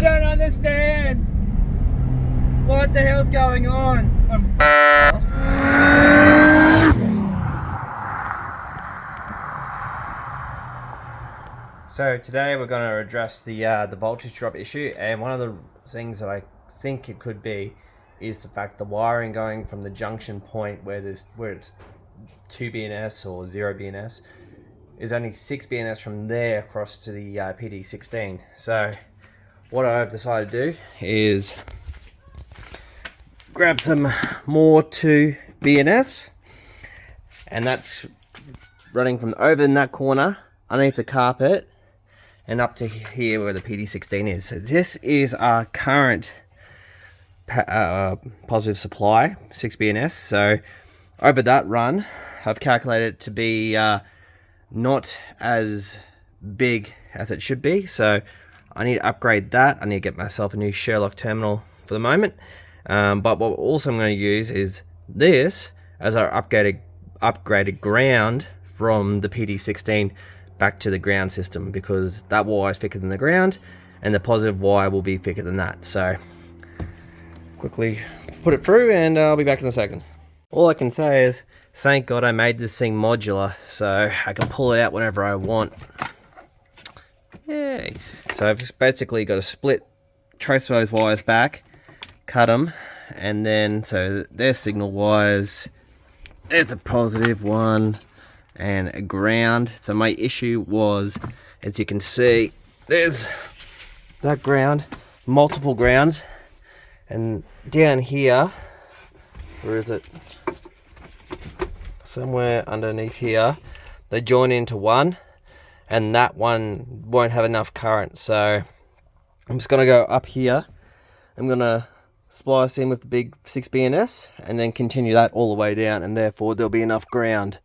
I don't understand. What the hell's going on? So today we're going to address the voltage drop issue, and one of the things that I think it could be is the fact the wiring going from the junction point where it's 2 BNS or 0 BNS is only 6 BNS from there across to the PD16. So what I've decided to do is grab some more 2 BNS, and that's running from over in that corner underneath the carpet and up to here where the PD16 is. So this is our current positive supply, 6 BNS. So over that run, I've calculated it to be not as big as it should be. So I need to upgrade that. I need to get myself a new Sherlock terminal for the moment. But what also I'm going to use is this as our upgraded ground from the PD16 back to the ground system, because that wire is thicker than the ground and the positive wire will be thicker than that. So quickly put it through and I'll be back in a second. All I can say is thank God I made this thing modular so I can pull it out whenever I want. Yay. So I've just basically got to split, trace those wires back, cut them, and then so there's signal wires, there's a positive one and a ground. So my issue was, as you can see, there's that ground, multiple grounds, and down here, where is it? Somewhere underneath here, they join into one, and that one won't have enough current. So I'm just gonna go up here. I'm gonna splice in with the big 6 BNS and then continue that all the way down, and therefore there'll be enough ground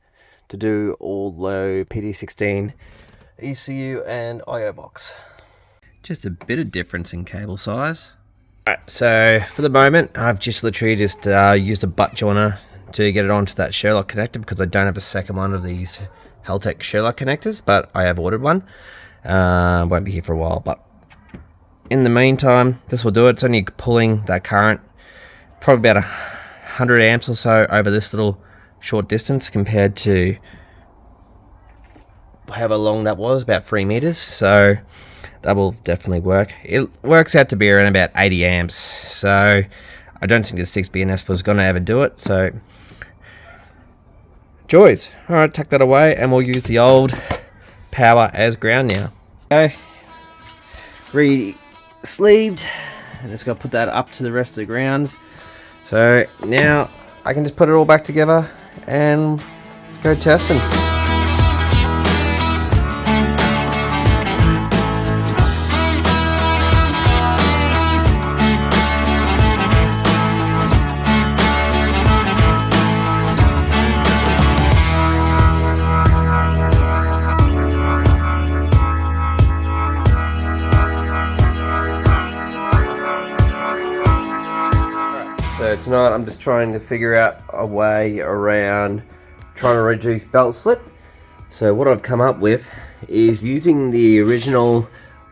to do all the PD16 ECU and IO box. Just a bit of difference in cable size. Alright, so for the moment I've just literally just used a butt joiner to get it onto that Sherlock connector, because I don't have a second one of these Heltec Sherlock connectors, but I have ordered one. Won't be here for a while, but in the meantime this will do it. It's only pulling that current probably about 100 amps or so over this little short distance, compared to however long that was, about 3 meters. So that will definitely work. It works out to be around about 80 amps, so I don't think the 6 BNS was going to ever do it. So joys. Alright, tuck that away and we'll use the old power as ground now. Okay, re-sleeved, and just got to put that up to the rest of the grounds. So now I can just put it all back together and go testing. So tonight I'm just trying to figure out a way around trying to reduce belt slip. So what I've come up with is using the original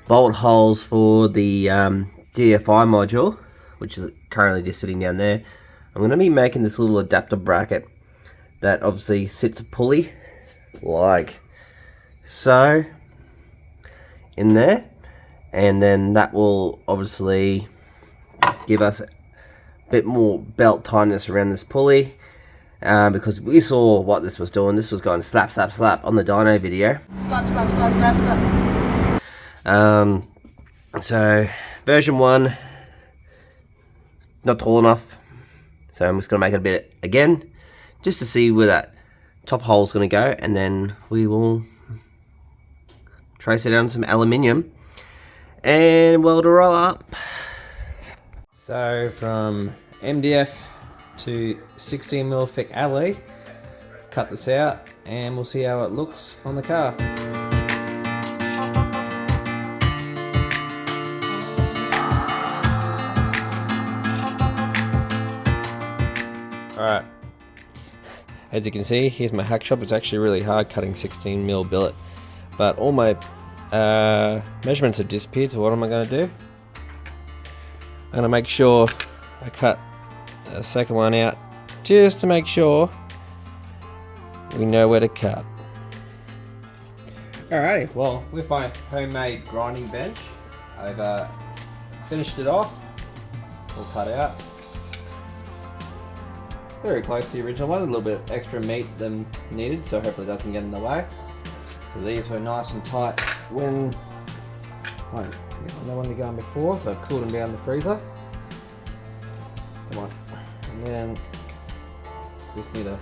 bolt holes for the DFI module, which is currently just sitting down there. I'm going to be making this little adapter bracket that obviously sits a pulley like so in there, and then that will obviously give us bit more belt tightness around this pulley, because we saw what this was doing. This was going slap slap slap on the dyno video. Slap slap slap slap slap. So version 1 not tall enough, so I'm just going to make it a bit again just to see where that top hole is going to go, and then we will trace it on some aluminium and weld it all up. So from MDF to 16mm thick alloy, cut this out and we'll see how it looks on the car. Alright, as you can see, here's my hack shop. It's actually really hard cutting 16mm billet, but all my measurements have disappeared, so what am I going to do? gonna make sure I cut the second one out just to make sure we know where to cut. Alrighty, well, with my homemade grinding bench, I've finished it off, all cut out. Very close to the original one, a little bit extra meat than needed, so hopefully it doesn't get in the way. So these were nice and tight when I know when they're going before, so I've cooled them down in the freezer. Come on. And then just need a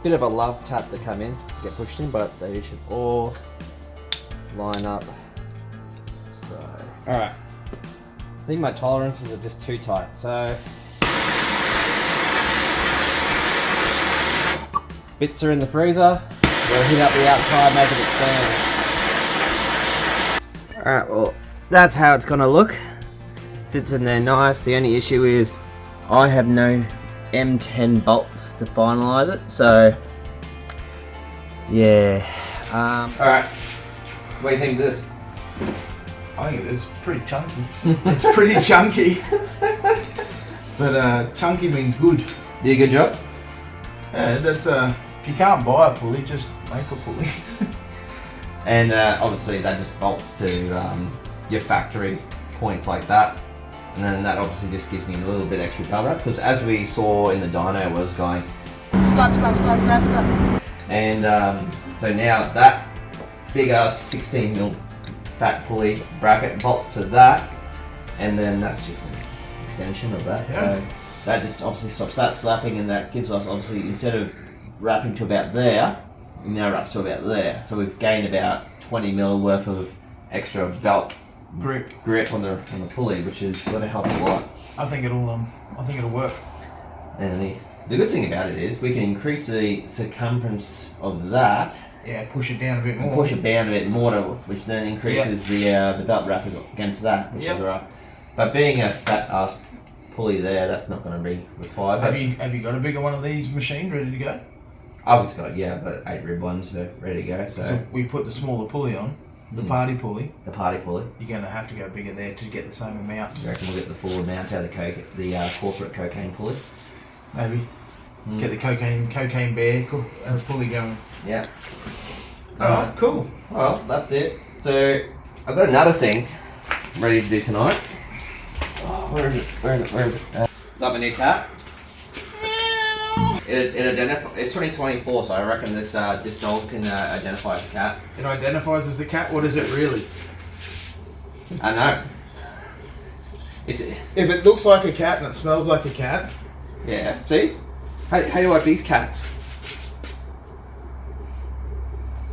bit of a love tap to come in, get pushed in, but they should all line up. So, alright. I think my tolerances are just too tight, so bits are in the freezer. We'll heat up the outside, make it expand. Alright, well, that's how it's gonna look. Sits in there nice. The only issue is I have no M10 bolts to finalize it, so yeah. Alright, what do you think of this? I think it's pretty chunky. It's pretty chunky. But chunky means good. Did a good job? Yeah, that's if you can't buy a pulley, just make a pulley. And obviously that just bolts to your factory points like that. And then that obviously just gives me a little bit extra cover, because as we saw in the dyno, it was going snap. And so now that bigger 16mm fat pulley bracket bolts to that, and then that's just an extension of that. Yeah. So that just obviously stops that slapping, and that gives us, obviously, instead of wrapping to about there, it now wraps to about there. So we've gained about 20mm worth of extra belt grip on the pulley, which is going to help a lot. I think it'll work. And the good thing about it is we can increase the circumference of that. Yeah, push it down a bit more. Push it down a bit more, which then increases the belt wrap against that, which is alright. But being a fat ass pulley there, that's not going to be required. Have you got a bigger one of these machined ready to go? I've got, yeah, but 8 rib ones are ready to go. So we put the smaller pulley on. The party pulley. The party pulley. You're going to have to go bigger there to get the same amount. Do you reckon we'll get the full amount out of the corporate cocaine pulley? Maybe. Get the cocaine bear pulley going. Yeah. Alright, cool. Well, that's it. So I've got another thing ready to do tonight. Oh, where is it? Love a new cat. It identifies. It's 2024, so I reckon this dog can identify as a cat. It identifies as a cat. What is it really? I know. If it looks like a cat and it smells like a cat. Yeah. See? How do you like these cats?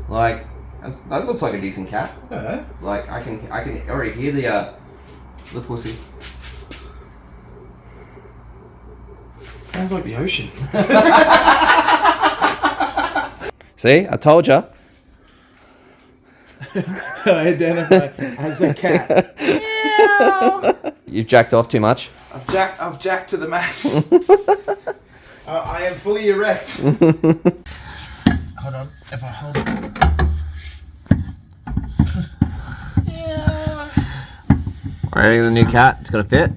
Like, that looks like a decent cat. Yeah. Like I can already hear the pussy. Sounds like the ocean. See, I told you. I identify as a cat. You've jacked off too much. I've jacked to the max. I am fully erect. Hold on, if I hold it. Yeah. Ready the new cat? It's gonna fit.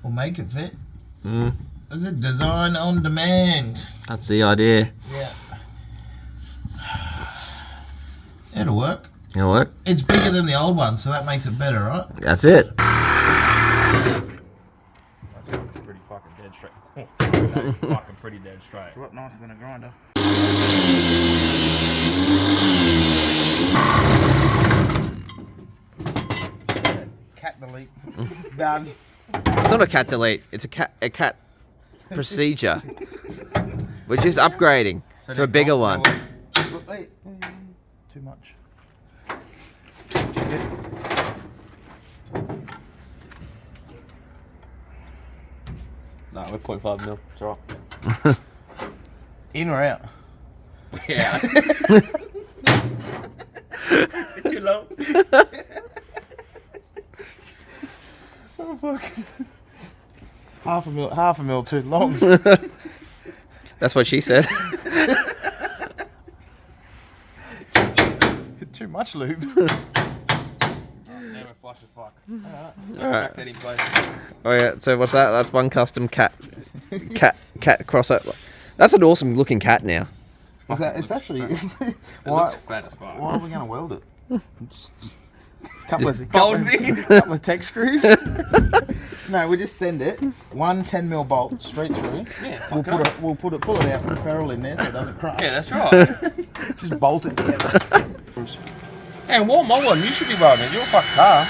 We'll make it fit. Is it design on demand? That's the idea. Yeah. It'll work. It'll work. It's bigger than the old one, so that makes it better, right? That's it. That's pretty fucking dead straight. That is fucking pretty dead straight. It's a lot nicer than a grinder. Cat delete. Done. It's not a cat delete. It's a cat procedure. We're just upgrading to a bigger one. Wait. Too much. No, we're 0.5mm. It's alright. In or out? Yeah. Too low. Oh fuck. Half a mil too long. That's what she said. Too much lube. There we We're flush as fuck. Alright. Stack that in place. Oh yeah, so what's that? That's one custom cat crossover. That's an awesome looking cat now. It's actually. It looks fat as fuck. Why are we going to weld it? Just couple Bolting. of tech screws. No, we just send it. One 10mm bolt straight through. Yeah, We'll pull it out, put a ferrule in there so it doesn't crush. Yeah, that's right. Just bolt it together. Hey, what my one? You should be welding it. You're a fucking car.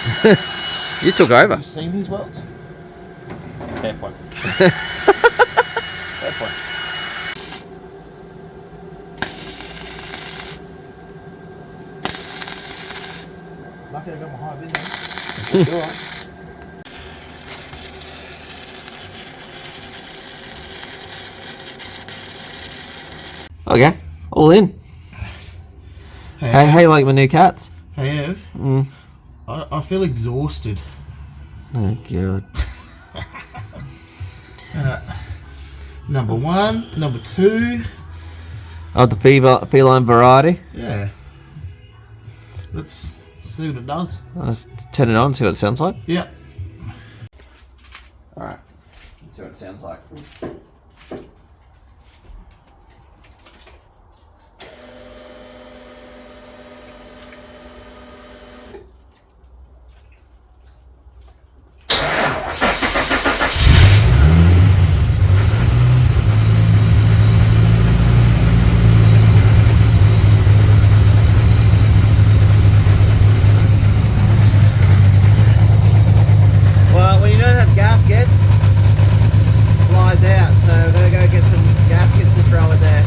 You took over. You seen these welds? Fair point. Fair point. Lucky I got my high vis on. Okay, all in. Hey, how you like my new cats? I have. I feel exhausted. Oh god. Number 1, number 2. Of the feline variety. Yeah. Let's see what it does. Let's turn it on, see what it sounds like. Yep. Alright, let's see what it sounds like. Well, when you don't have gaskets, it flies out, so we're going to go get some gaskets to throw in there.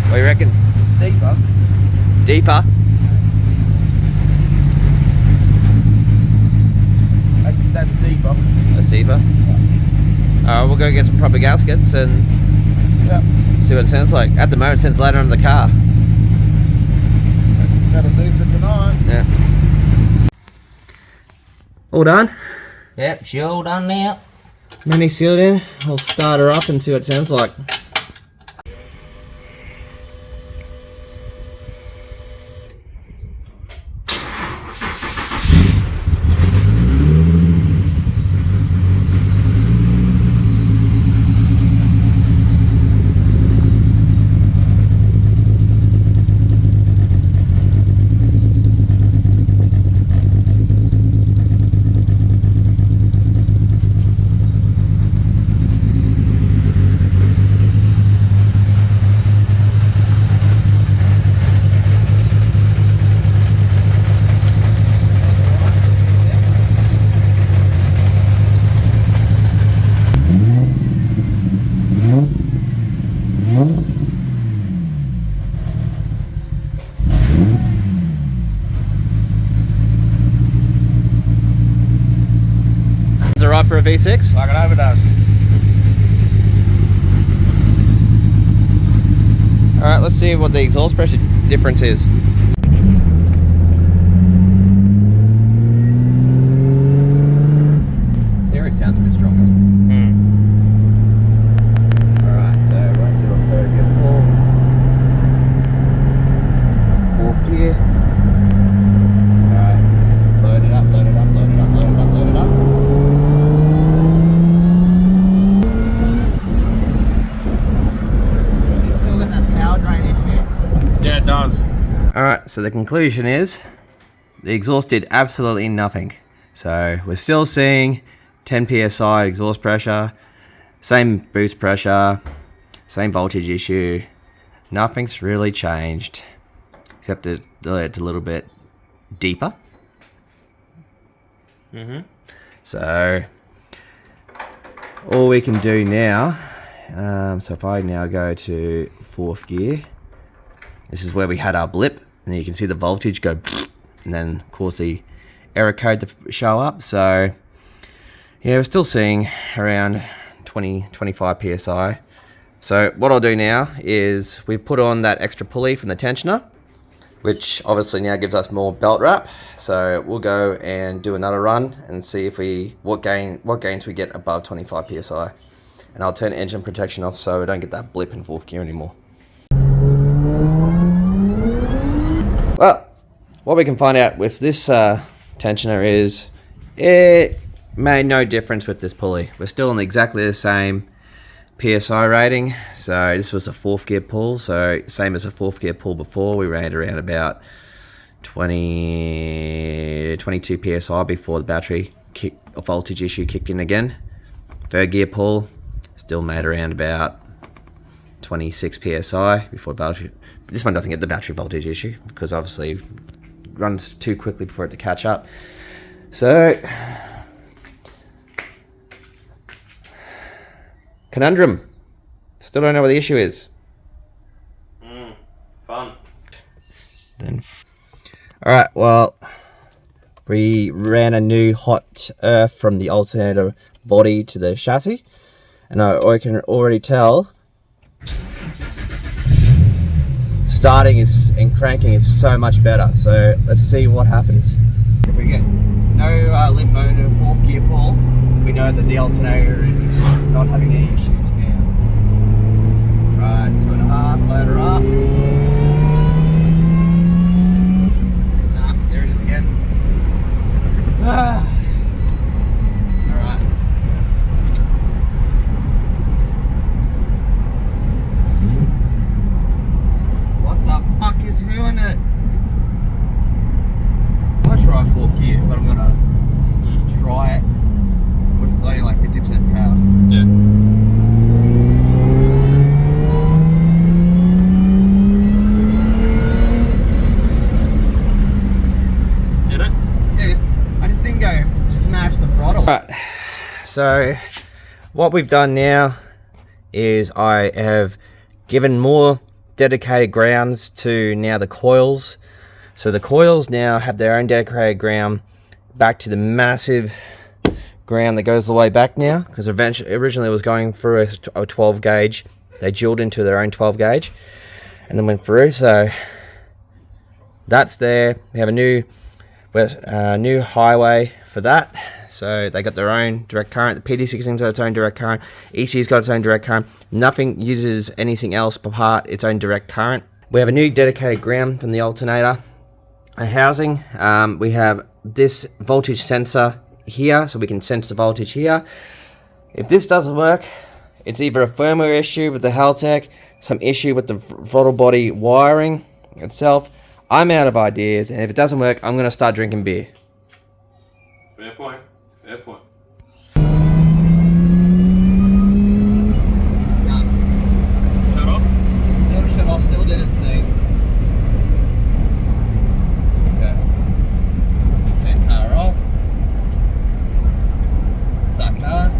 What do you reckon? It's deeper. Deeper? That's deeper. That's deeper. Alright, we'll go get some proper gaskets and Yep. see what it sounds like. At the moment, it sounds louder in the car. That'll do for tonight. Yeah. All done? Yep, she all done now. Mini sealed in. We'll start her up and see what it sounds like. Is it right for a V6? Like it overdoes. Alright, let's see what the exhaust pressure difference is. Siri sounds a bit stronger. Alright, so right to a third gear pull. Fourth gear. Alright, load it up, load it up, load it up, load it up, load it up. Still got that power drain issue. Yeah, it does. Alright, so the conclusion is the exhaust did absolutely nothing. So we're still seeing 10 psi exhaust pressure, same boost pressure, same voltage issue. Nothing's really changed, except it's a little bit deeper. So all we can do now, so if I now go to fourth gear, this is where we had our blip, and you can see the voltage go, and then of course the error code to show up. So yeah, we're still seeing around 20-25 psi. So what I'll do now is we put on that extra pulley from the tensioner, which obviously now gives us more belt wrap. So we'll go and do another run and see if what gains we get above 25 psi. And I'll turn engine protection off so we don't get that blip in fourth gear anymore. Well, what we can find out with this tensioner is it made no difference with this pulley. We're still on exactly the same PSI rating. So this was a 4th gear pull, so same as a 4th gear pull before. We ran around about 22 PSI before the battery voltage issue kicked in again. 3rd gear pull still made around about 26 PSI before the battery. This one doesn't get the battery voltage issue because obviously it runs too quickly for it to catch up. So conundrum. Still don't know what the issue is. Fun. Alright, well, we ran a new hot earth from the alternator body to the chassis, and I can already tell starting and cranking is so much better. So let's see what happens. If we get no limp motor 4th gear pull, we know that the alternator is not having any issues now. Right, 2.5, load her up. Nah, there it is again. Alright. What the fuck is doing it? I'll try 4th gear, but I'm gonna try it with only like 50% power. Yeah. Did it? Yeah, I just didn't go smash the throttle. Right, so what we've done now is I have given more dedicated grounds to now the coils. So the coils now have their own dedicated ground back to the massive ground that goes the way back now, because originally it was going through a 12 gauge. They drilled into their own 12 gauge and then went through. So that's there. We have a new highway for that. So they got their own direct current. The PD16's got its own direct current. EC's got its own direct current. Nothing uses anything else apart its own direct current. We have a new dedicated ground from the alternator. A housing. We have this voltage sensor here, so we can sense the voltage here. If this doesn't work, it's either a firmware issue with the Haltech, some issue with the throttle body wiring itself. I'm out of ideas, and if it doesn't work, I'm going to start drinking beer. Fair point. Fair point. Shut off? Still shut off, still did its thing. Okay. Turn car off. Start car.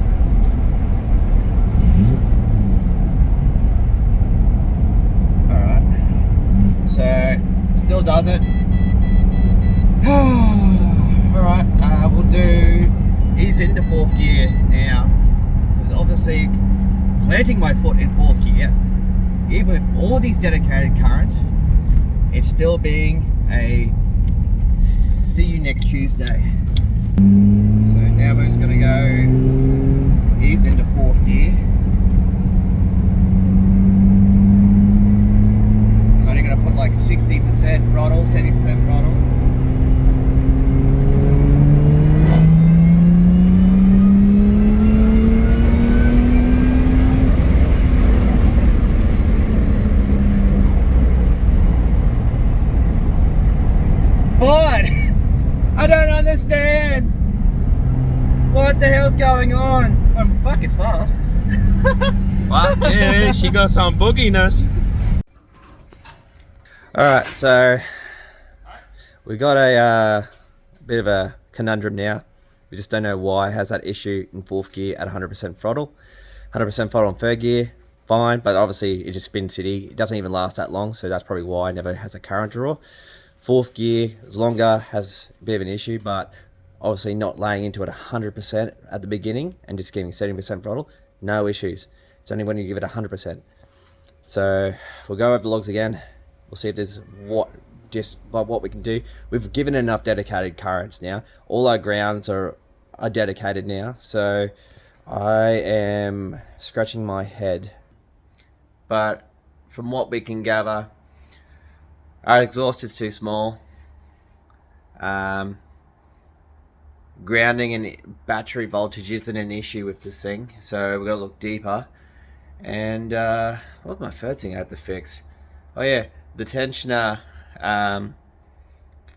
Alright. So, still does it. Alright, we'll do ease into 4th gear now. Because obviously, planting my foot in 4th gear, even with all these dedicated currents, it's still being a see you next Tuesday. So now we're just going to go ease into 4th gear. I'm only going to put like 60% throttle, 70% throttle. What? I don't understand. What the hell's going on? Oh, fuck, it's fast. Fuck yeah, she got some booginess. Alright, so we got a bit of a conundrum now. We just don't know why it has that issue in 4th gear at 100% throttle. 100% throttle in 3rd gear, fine, but obviously it just spins city. It doesn't even last that long, so that's probably why it never has a current draw. 4th gear is longer, has a bit of an issue, but obviously not laying into it 100% at the beginning and just giving 70% throttle, no issues. It's only when you give it 100%. So we'll go over the logs again. We'll see if there's what we can do. We've given enough dedicated currents now. All our grounds are dedicated now. So I am scratching my head. But from what we can gather, Our exhaust is too small. Grounding and battery voltage isn't an issue with this thing, so we've got to look deeper. And what was my third thing I had to fix? Oh yeah, the tensioner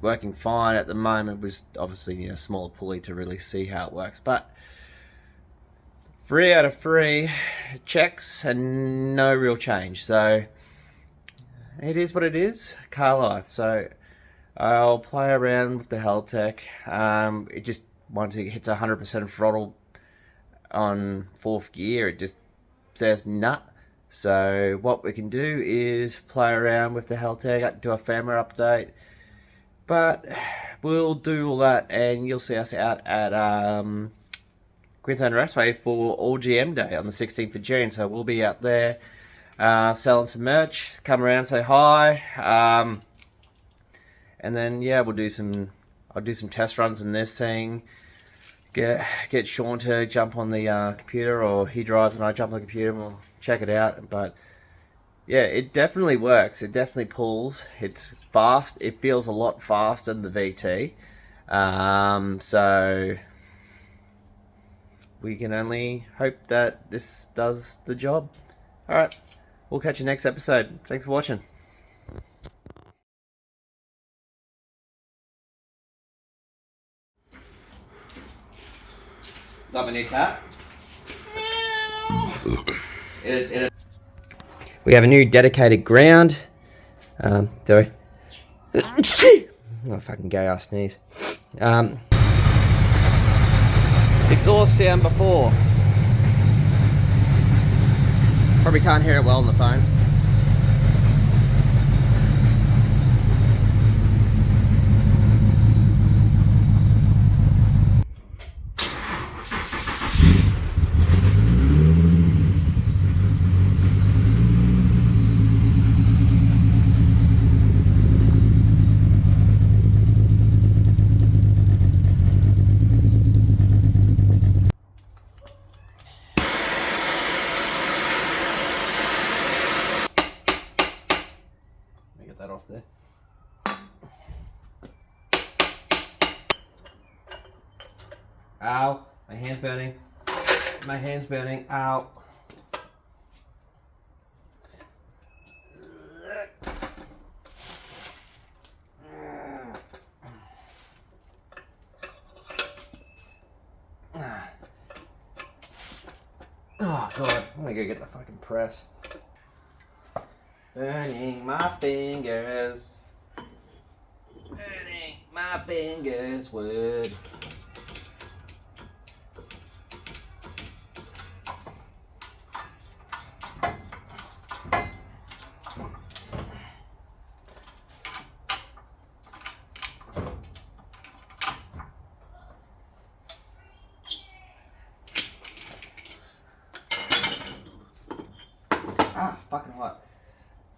working fine at the moment. Was obviously need a smaller pulley to really see how it works, but 3 out of 3 checks and no real change. So it is what it is, car life. So I'll play around with the Heltec. It just, once it hits 100% throttle on 4th gear, it just says nah. So what we can do is play around with the Heltec, do a firmware update. But we'll do all that, and you'll see us out at Queensland Raceway for All GM Day on the 16th of June. So we'll be out there selling some merch. Come around, say hi. And then yeah, I'll do some test runs in this thing. Get Sean to jump on the computer, or he drives and I jump on the computer, and we'll check it out. But yeah, it definitely works. It definitely pulls. It's fast. It feels a lot faster than the VT. So we can only hope that this does the job. Alright, we'll catch you next episode. Thanks for watching. Love a new cat. We have a new dedicated ground. Sorry. Oh, fucking gay ass sneeze. Exhaust sound before. Probably can't hear it well on the phone. That off there. Ow, my hand's burning. My hand's burning. Ow. Oh god, I'm gonna go get the fucking press. Burning my fingers. Burning my fingers wood. Ah, fucking hot.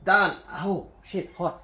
Done. Oh, shit, hot.